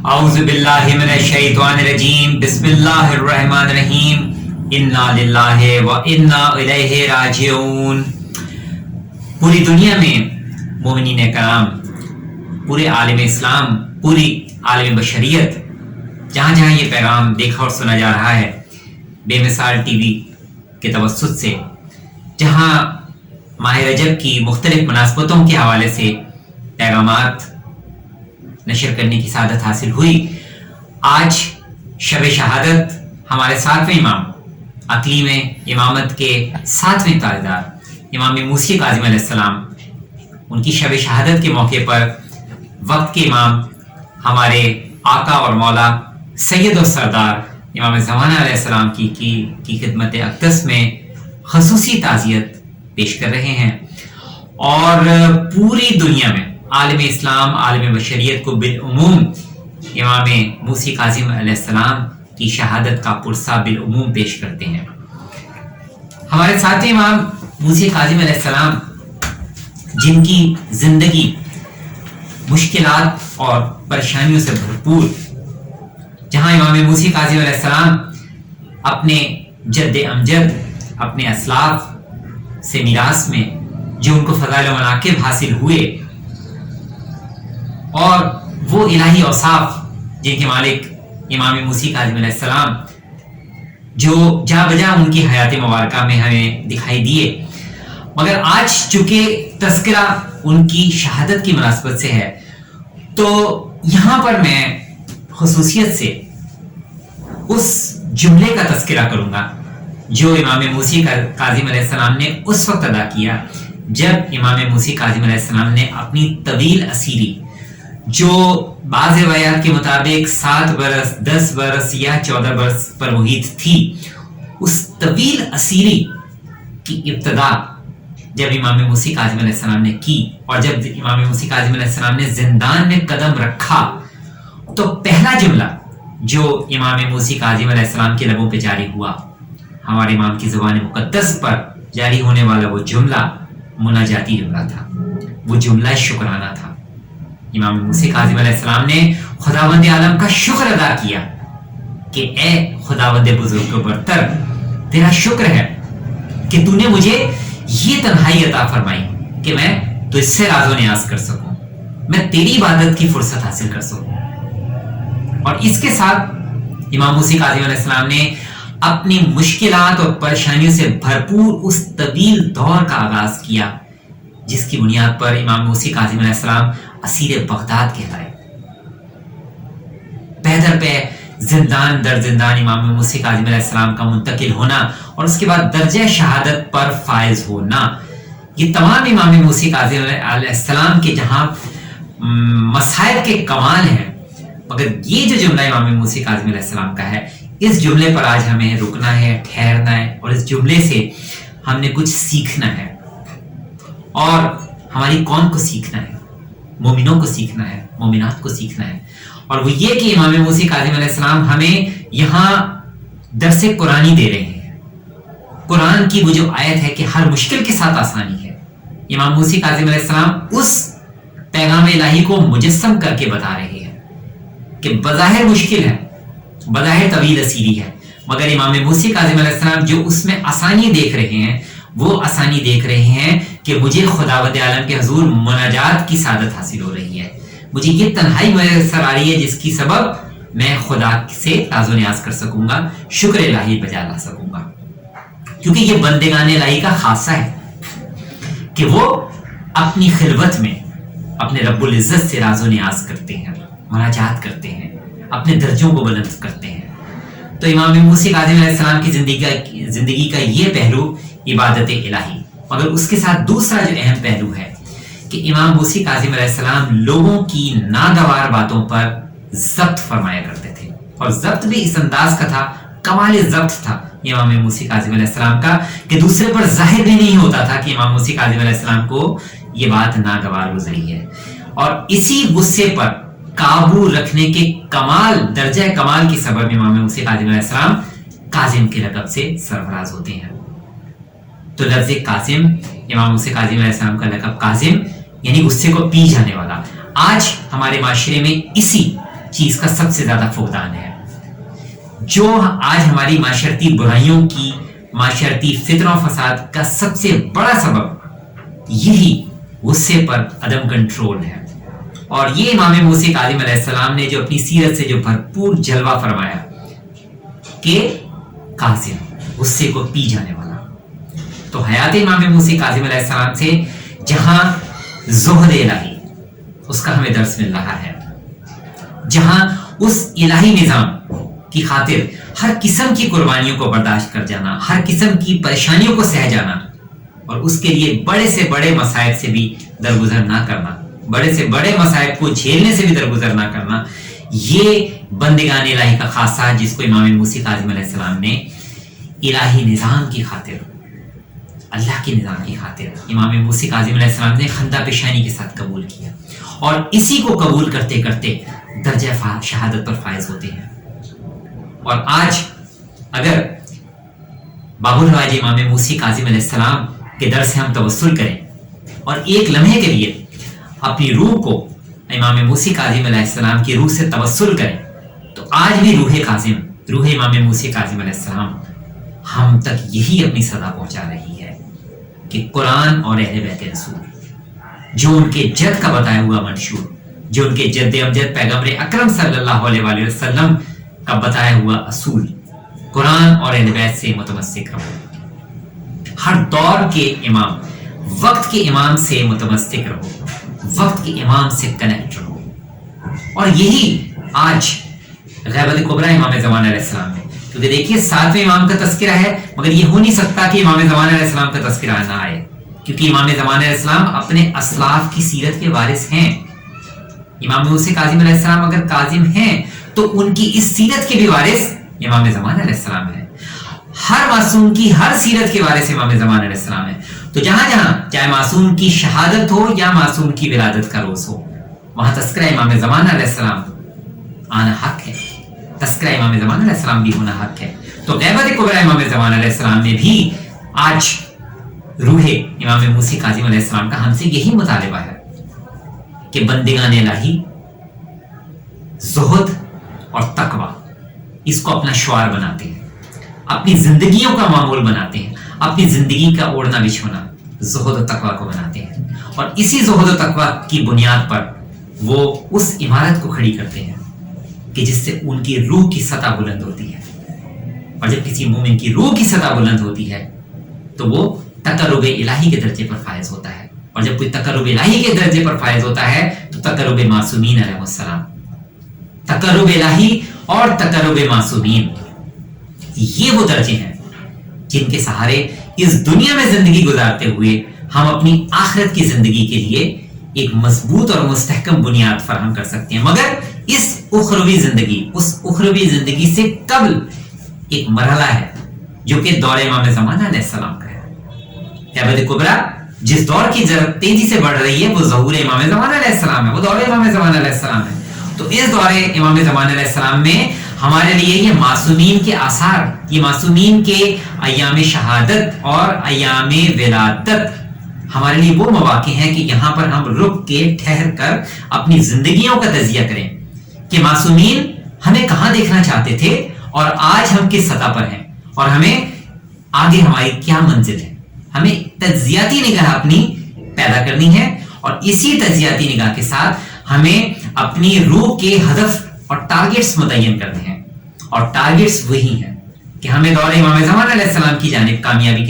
اعوذ باللہ من الشیطان الرجیم بسم اللہ الرحمن الرحیم انا للہ و انا الیہ راجعون۔ پوری دنیا میں مومنین کرام، پورے عالم اسلام، پوری عالم بشریت، جہاں جہاں یہ پیغام دیکھا اور سنا جا رہا ہے بے مثال ٹی وی کے توسط سے، جہاں ماہ رجب کی مختلف مناسبتوں کے حوالے سے پیغامات نشر کرنے کی سعادت حاصل ہوئی، آج شب شہادت ہمارے 7ویں امام، اقلیم امامت کے 7ویں تاجدار امام موسی کاظم علیہ السلام، ان کی شب شہادت کے موقع پر وقت کے امام ہمارے آقا اور مولا سید و سردار امام زمانہ علیہ السلام کی خدمت اقدس میں خصوصی تعزیت پیش کر رہے ہیں، اور پوری دنیا میں عالم اسلام، عالم بشریت کو بالعموم امام موسی کاظم علیہ السلام کی شہادت کا پرسہ بالعموم پیش کرتے ہیں۔ ہمارے 7ویں امام موسی کاظم علیہ السلام، جن کی زندگی مشکلات اور پریشانیوں سے بھرپور، جہاں امام موسی کاظم علیہ السلام اپنے جد امجد، اپنے اسلاف سے میراث میں جو ان کو فضائل و مناقب حاصل ہوئے، اور وہ الہی اوصاف جن کے مالک امام موسی کاظم علیہ السلام جو جا بجا ان کی حیات مبارکہ میں ہمیں دکھائی دیے، مگر آج چونکہ تذکرہ ان کی شہادت کی مناسبت سے ہے، تو یہاں پر میں خصوصیت سے اس جملے کا تذکرہ کروں گا جو امام موسی کاظم علیہ السلام نے اس وقت ادا کیا جب امام موسی کاظم علیہ السلام نے اپنی طویل اسیری، جو بعض روایات کے مطابق 7 برس، 10 برس یا 14 برس پر محیط تھی، اس طویل اسیری کی ابتدا جب امام موسی کاظم علیہ السلام نے کی، اور جب امام موسی کاظم علیہ السلام نے زندان میں قدم رکھا، تو پہلا جملہ جو امام موسی کاظم علیہ السلام کے لبوں پہ جاری ہوا، ہمارے امام کی زبان مقدس پر جاری ہونے والا وہ جملہ مناجاتی جملہ تھا، وہ جملہ شکرانہ تھا۔ امام موسی کاظم علیہ السلام نے خداوند عالم کا شکر ادا کیا کہ اے خداوند بزرگ و برتر، تیرا شکر ہے کہ تو نے مجھے یہ تنہائی عطا فرمائی کہ میں تجھ سے راز و نیاز کر سکوں، میں تیری عبادت کی فرصت حاصل کر سکوں۔ اور اس کے ساتھ امام موسی کاظم علیہ السلام نے اپنی مشکلات اور پریشانیوں سے بھرپور اس طویل دور کا آغاز کیا جس کی بنیاد پر امام موسی کاظم علیہ السلام اسیر بغداد کہلائے۔ پیدر پہ زندان در زندان امام موسی کاظم علیہ السلام کا منتقل ہونا، اور اس کے بعد درجہ شہادت پر فائز ہونا، یہ تمام امام موسی کاظم علیہ السلام کے جہاں مصائب کے کمال ہیں، مگر یہ جو جملہ امام موسی کاظم علیہ السلام کا ہے، اس جملے پر آج ہمیں رکنا ہے، ٹھہرنا ہے، اور اس جملے سے ہم نے کچھ سیکھنا ہے، اور ہماری قوم کو سیکھنا ہے، مومنوں کو سیکھنا ہے، مومنات کو سیکھنا ہے، اور وہ یہ کہ امام موسی کاظم علیہ السلام ہمیں یہاں درس قرآنی دے رہے ہیں۔ قرآن کی وہ جو آیت ہے کہ ہر مشکل کے ساتھ آسانی ہے، امام موسی کاظم علیہ السلام اس پیغام الہی کو مجسم کر کے بتا رہے ہیں کہ بظاہر مشکل ہے، بظاہر طویل اسیری ہے، مگر امام موسی کاظم علیہ السلام جو اس میں آسانی دیکھ رہے ہیں، وہ آسانی دیکھ رہے ہیں کہ مجھے خداوند عالم کے حضور مناجات کی سعادت حاصل ہو رہی ہے، مجھے یہ تنہائی میسر آ رہی ہے جس کی سبب میں خدا سے راز و نیاز کر سکوں گا، شکر الہی بجا لا سکوں گا، کیونکہ یہ بندگان الہی کا خاصہ ہے کہ وہ اپنی خلوت میں اپنے رب العزت سے راز و نیاز کرتے ہیں، مناجات کرتے ہیں، اپنے درجوں کو بلند کرتے ہیں۔ تو امام موسی کاظم علیہ السلام کی زندگی کا یہ پہلو عبادت الہی، مگر اس کے ساتھ دوسرا جو اہم پہلو ہے کہ امام موسی کاظم علیہ السلام لوگوں کی ناگوار باتوں پر ضبط فرمایا کرتے تھے، اور ضبط بھی اس انداز کا تھا، کمال ضبط تھا امام موسی کاظم علیہ السلام کا، کہ دوسرے پر ظاہر بھی نہیں ہوتا تھا کہ امام موسی کاظم علیہ السلام کو یہ بات ناگوار گزری ہے، اور اسی غصے پر قابو رکھنے کے کمال، درجہ کمال کی سبب امام موسی کاظم علیہ السلام کاظم کے لقب سے سرفراز ہوتے ہیں۔ تو لفظ قاسم، امام موسی کاظم علیہ السلام کا لقب قاسم یعنی غصے کو پی جانے والا، آج ہمارے معاشرے میں اسی चीज का सबसे ज्यादा फुकदान है। जो आज हमारी माशरती बुराइयों की, माशरती फितना फसाद का सबसे बड़ा सबब यही गुस्से पर अदम कंट्रोल है। और ये इमाम मूसा काज़िम अलैहिस्सलाम ने जो अपनी सीरत से जो भरपूर जलवा फरमाया कि काज़िम, गुस्से को पी जाने वाला। तो हयात इमाम मूसा काज़िम अलैहिस्सलाम से जहां ज़ुहद इलाही उसका हमें दर्स मिल रहा है, जहां उस इलाही निजाम की खातिर हर किस्म की कुर्बानियों को बर्दाश्त कर जाना, हर किस्म की परेशानियों को सह जाना और उसके लिए बड़े से बड़े मसाइब से भी दरगुजर ना करना, बड़े से बड़े मसाइब को झेलने से भी दरगुजर ना करना, ये बंदिगान इलाही का खासा है जिसको इमाम मूसा काज़िम अलैहिस्सलाम ने इलाही निजाम की खातिर, अल्लाह के निजाम की खातिर इमाम मूसा काज़िम अलैहिस्सलाम ने खंदा पेशानी के साथ कबूल किया और इसी को कबूल करते करते दर्जा शहादत पर फायज होते हैं। और आज अगर बाबुल हवाज इमाम मूसा काज़िम अलैहिस्सलाम के दर से हम तवस्सुल करें और एक लम्हे के लिए अपनी रूह को इमाम मूसा काज़िम अलैहिस्सलाम की रूह से तवस्सुल करें, तो आज भी रूह काज़िम, रूह इमाम मूसा काज़िम अलैहिस्सलाम हम तक यही अपनी सदा पहुंचा रही है कि कुरान और अहले बैत रसूल, जो उनके जद का बताया हुआ मंशूर, जो उनके जद अमजद पैगंबर अकरम सल्लल्लाहु अलैहि वसल्लम का बताया हुआ असूल, कुरान और अहले बैत से मुतमस्सिक रहो। हर दौर के इमाम, वक्त के इमाम से मुतमस्सिक रहो, वक्त के इमाम से कनेक्ट रहो। और यही आज गैबत कुबरा इमाम ज़मान अलैहिस्सलाम है, क्योंकि देखिए 7वें इमाम का तज़किरा है, मगर ये हो नहीं सकता कि इमाम ज़मान अलैहिस्सलाम का तज़किरा ना आए, क्योंकि इमाम ज़मान अलैहिस्सलाम अपने असलाफ की सीरत के वारिस हैं। इमाम मूसा काज़िम अलैहिस्सलाम अगर काज़िम हैं तो उनकी इस सीरत के भी वारिस इमाम ज़मान अलैहिस्सलाम है। हर मासूम की हर सीरत के वारिस इमाम ज़मान अलैहिस्सलाम है। तो जहां जहां चाहे मासूम की शहादत हो या मासूम की विलादत का रोज हो, वहां तस्करा इमाम ज़मान अलैहिस्सलाम आना हक है, तस्करा इमाम ज़मान अलैहिस्सलाम भी होना हक है। तो गैबत कुबरा इमाम ज़मान अलैहिस्सलाम में भी आज रूह इमाम मूसा काज़िम अलैहिस्सलाम का हमसे यही मुतालिबा है कि बंदिगान इलाही ज़ुहद और तकवा इसको अपना शुआर बनाते हैं, अपनी जिंदगियों का मामूल बनाते हैं, अपनी जिंदगी का ओढ़ना बिछोना ज़ुहद और तकवा को बनाते हैं। और इसी ज़ुहद और तकवा की बुनियाद पर वो उस इमारत को खड़ी करते हैं कि जिससे उनकी रूह की सतह बुलंद होती है। और जब किसी मोमिन की रूह की सतह बुलंद होती है तो वो तकर्रुब इलाही के दर्जे पर फायज होता है। और जब कोई तकर्रुब इलाही के दर्जे पर फायज होता है तो तकर्रुब मासूमीन अलैहिस्सलाम, तकर्रुब इलाही और तकर्रुब मासूमीन, ये वो दर्जे हैं जिनके सहारे इस दुनिया में जिंदगी गुजारते हुए हम अपनी आखिरत की जिंदगी के लिए एक मजबूत और मुस्तहकम बुनियाद फराहम कर सकते हैं। मगर इस उखरवी जिंदगी, उस उखरवी जिंदगी से कबल एक मरहला है जो कि दौर इमाम ज़मान अलैहिस्सलाम का है। गैबत कुबरा जिस दौर की जरूरत तेजी से बढ़ रही है वो ज़हूर इमाम ज़मान अलैहिस्सलाम है, वो दौर इमाम ज़मान अलैहिस्सलाम है। तो इस दौरे इमाम ज़मान अलैहिस्सलाम में हमारे लिए ये मासूमीन के आसार, ये मासूमीन के अय्याम शहादत और अय्याम विलादत हमारे लिए वो मौके हैं कि यहाँ पर हम रुक के ठहर कर अपनी जिंदगियों का तजिया करें कि मासूमीन हमें कहाँ देखना चाहते थे और आज हम किस सतह पर हैं और हमें आगे हमारी क्या मंजिल है। हमें तजियाती निगाह अपनी पैदा करनी है और इसी तजियाती निगाह के साथ हमें अपनी रूह के हदफ और टारगेट्स मुतय्यन करने हैं। और टारगेट्स वही हैं कि हमें दौर इमाम ज़मान अलैहिस्सलाम की जानिब कामयाबी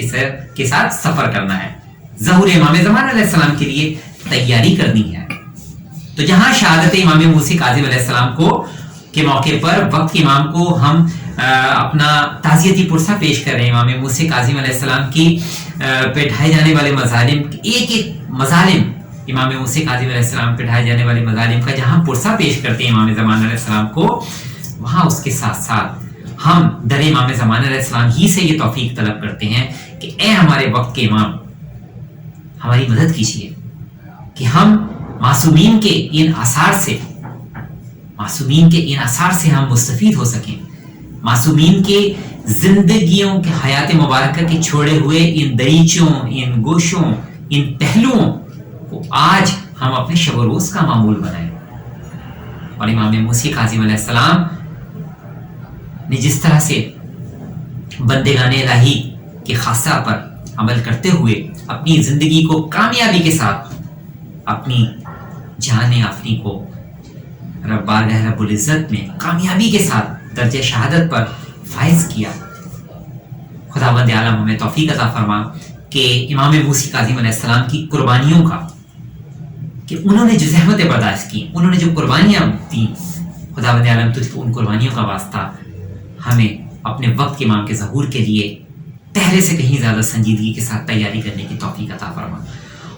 के साथ सफर करना है, ज़हूर इमाम ज़मान अलैहिस्सलाम के लिए तैयारी करनी है। तो जहां शहादत इमाम मूसा काज़िम अलैहिस्सलाम को के मौके पर वक्त इमाम को हम अपना ताज़ियती पुरसा पेश कर रहे हैं, इमाम मूसा काज़िम अलैहिस्सलाम की पे ढाए जाने वाले मज़ालिम, एक एक मज़ालिम इमाम मूसा काज़िम अलैहिस्सलाम पे ढाए जाने वाले मज़ालिम का जहां पुरसा पेश करते हैं इमाम ज़मान अलैहिस्सलाम को, वहां उसके साथ साथ हम दर इमाम ज़मान अलैहिस्सलाम ही से ये तौफीक तलब करते हैं कि ए हमारे वक्त के इमाम, हमारी मदद कीजिए कि हम मासूमीन के इन आसार से हम मुस्तफीद हो सकें, मासूमीन के जिंदगियों के हयात मुबारक के छोड़े हुए इन दरीचों, इन गोशों, इन पहलुओं को आज हम अपने शब रोज का मामूल बनाएं। और इमाम मूसी काज़िम अलैहिस्सलाम ने जिस तरह से बंदेगाने इलाही के खासा पर अमल करते हुए अपनी ज़िंदगी को कामयाबी के साथ अपनी जान आफनी को बारगाह रब्बुल इज़्ज़त में कामयाबी के साथ दर्जे शहादत पर फायज किया, खुदावंद आलम हमें तौफीक अता फरमा कि इमाम मूसी काज़िम अलैहिस्सलाम की कुर्बानियों का, कि उन्होंने जो ज़हमतें बर्दाश्त की, उन्होंने जो कुर्बानियाँ दी, खुदावंद आलम तुझको उन कुर्बानियों का वास्ता हमें अपने वक्त के इमाम के ज़हूर के लिए पहले से कहीं ज़्यादा संजीदगी के साथ तैयारी करने की तौफीक अता फरमा।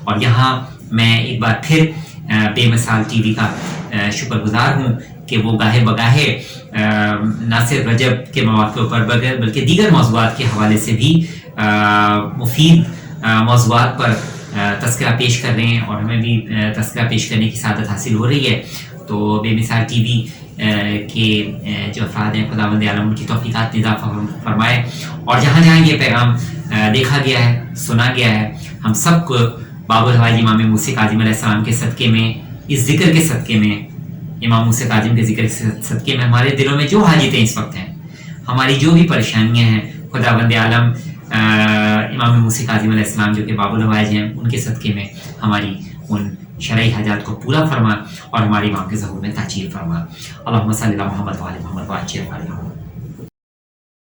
और यहाँ मैं एक बार फिर बेमिसाल टीवी का शुक्रगुजार हूँ कि वो गाहे बगाहे ना सिर्फ रजब के मौके पर बल्कि दीगर मौज़ूआत के हवाले से भी मुफीद मौज़ूआत पर तज़किरा पेश कर रहे हैं और हमें भी तज़किरा पेश करने की सादत हासिल हो रही है। तो बेमिसाल टीवी के जो अफराद हैं, खुदावंद आलम उनकी तौफीकात में इज़ाफ़ा फरमाए, और जहाँ जहाँ ये पैगाम देखा गया है, सुना गया है, हम सबको बाबुल हवाई इमाम मूसी काज़िम अलैहिस्सलाम के सदक़े में, इस ज़िक्र के सदक़े में, इमाम मूसी काज़िम के ज़िक्र के सदक़े में हमारे दिलों में जो हाजतें इस वक्त हैं, हमारी जो भी परेशानियाँ हैं, खुदावंद आलम इमाम मूसी काज़िम अलैहिस्सलाम जो कि बाबुल हवाई हैं, उनके सदक़े में हमारी उन शरई हाजात को पूरा फरमा और हमारे इमाम के ज़हूर में ताजील फरमा। अल्लाहुम्मा सल्ली अला मुहम्मद व आले मुहम्मद व अज्जिल फ़रजहू।